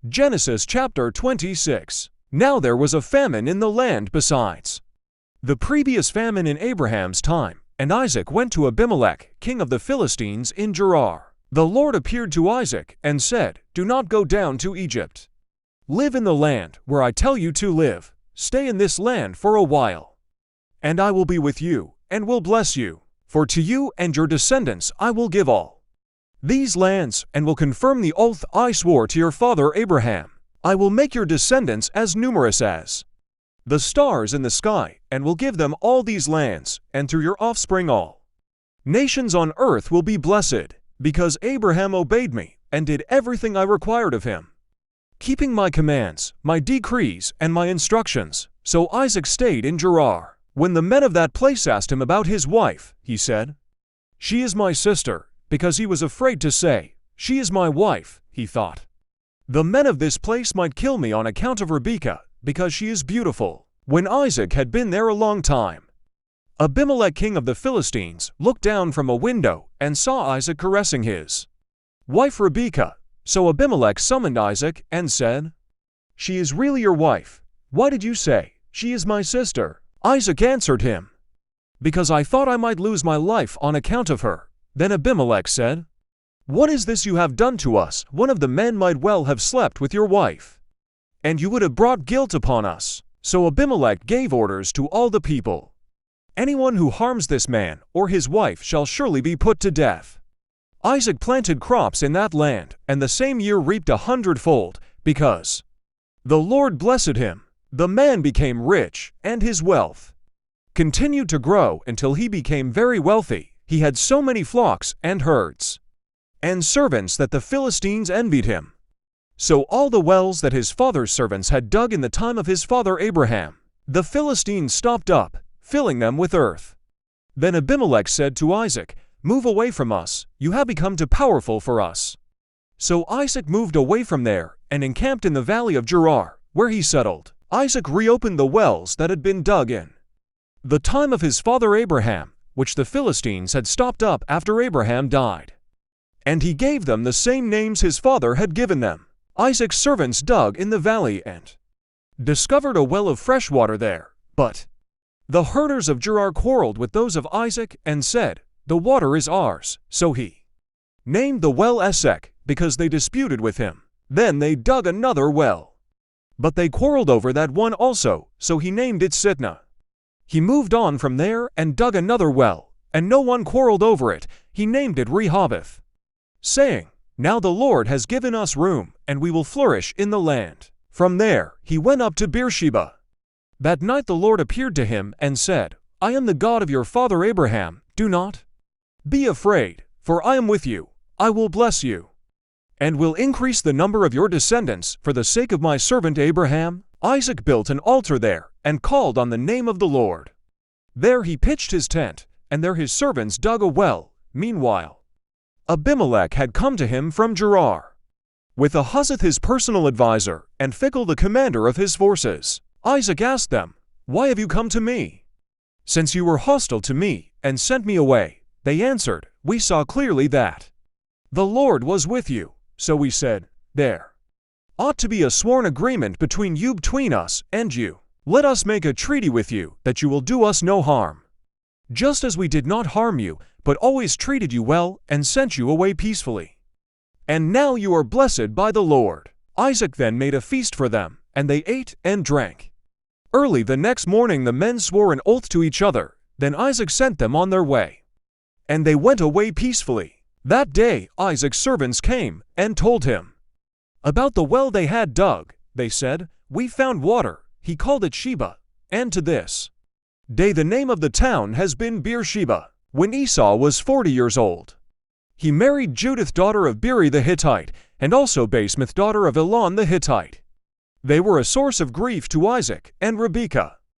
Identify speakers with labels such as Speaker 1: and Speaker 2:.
Speaker 1: Genesis chapter 26. Now there was a famine in the land besides the previous famine in Abraham's time, and Isaac went to Abimelech, king of the Philistines, in Gerar. The Lord appeared to Isaac and said, "Do not go down to Egypt. Live in the land where I tell you to live. Stay in this land for a while. And I will be with you, and will bless you. For to you and your descendants I will give all these lands, and will confirm the oath I swore to your father Abraham. I will make your descendants as numerous as the stars in the sky, and will give them all these lands, and through your offspring all nations on earth will be blessed, because Abraham obeyed me, and did everything I required of him, keeping my commands, my decrees, and my instructions." So Isaac stayed in Gerar. When the men of that place asked him about his wife, he said, "She is my sister," because he was afraid to say, "She is my wife," he thought. "The men of this place might kill me on account of Rebekah, because she is beautiful." When Isaac had been there a long time, Abimelech, king of the Philistines, looked down from a window and saw Isaac caressing his wife Rebekah. So Abimelech summoned Isaac and said, "She is really your wife. Why did you say, 'She is my sister'?" Isaac answered him, "Because I thought I might lose my life on account of her." Then Abimelech said, "What is this you have done to us? One of the men might well have slept with your wife, and you would have brought guilt upon us." So Abimelech gave orders to all the people, "Anyone who harms this man or his wife shall surely be put to death." Isaac planted crops in that land, and the same year reaped 100-fold, because the Lord blessed him. The man became rich, and his wealth continued to grow until he became very wealthy. He had so many flocks and herds and servants that the Philistines envied him. So all the wells that his father's servants had dug in the time of his father Abraham, the Philistines stopped up, filling them with earth. Then Abimelech said to Isaac, "Move away from us, you have become too powerful for us." So Isaac moved away from there and encamped in the valley of Gerar, where he settled. Isaac reopened the wells that had been dug in the time of his father Abraham, which the Philistines had stopped up after Abraham died. And he gave them the same names his father had given them. Isaac's servants dug in the valley and discovered a well of fresh water there. But the herders of Gerar quarreled with those of Isaac and said, "The water is ours." So he named the well Esek, because they disputed with him. Then they dug another well, but they quarreled over that one also, so he named it Sitnah. He moved on from there and dug another well, and no one quarreled over it. He named it Rehoboth, saying, "Now the Lord has given us room, and we will flourish in the land." From there he went up to Beersheba. That night the Lord appeared to him and said, "I am the God of your father Abraham. Do not be afraid, for I am with you. I will bless you, and will increase the number of your descendants for the sake of my servant Abraham." Isaac built an altar there and called on the name of the Lord. There he pitched his tent, and there his servants dug a well. Meanwhile, Abimelech had come to him from Gerar, with Ahuzzath his personal advisor, and Phicol the commander of his forces. Isaac asked them, "Why have you come to me? Since you were hostile to me and sent me away." They answered, "We saw clearly that the Lord was with you. So we said, 'There ought to be a sworn agreement between us and you. Let us make a treaty with you that you will do us no harm, just as we did not harm you, but always treated you well and sent you away peacefully. And now you are blessed by the Lord.'" Isaac then made a feast for them, and they ate and drank. Early the next morning the men swore an oath to each other. Then Isaac sent them on their way, and they went away peacefully. That day Isaac's servants came and told him about the well they had dug. They said, "We found water." He called it Sheba, and to this day the name of the town has been Beersheba. When Esau was 40 years old, he married Judith daughter of Beeri the Hittite, and also Basemath daughter of Elon the Hittite. They were a source of grief to Isaac and Rebekah.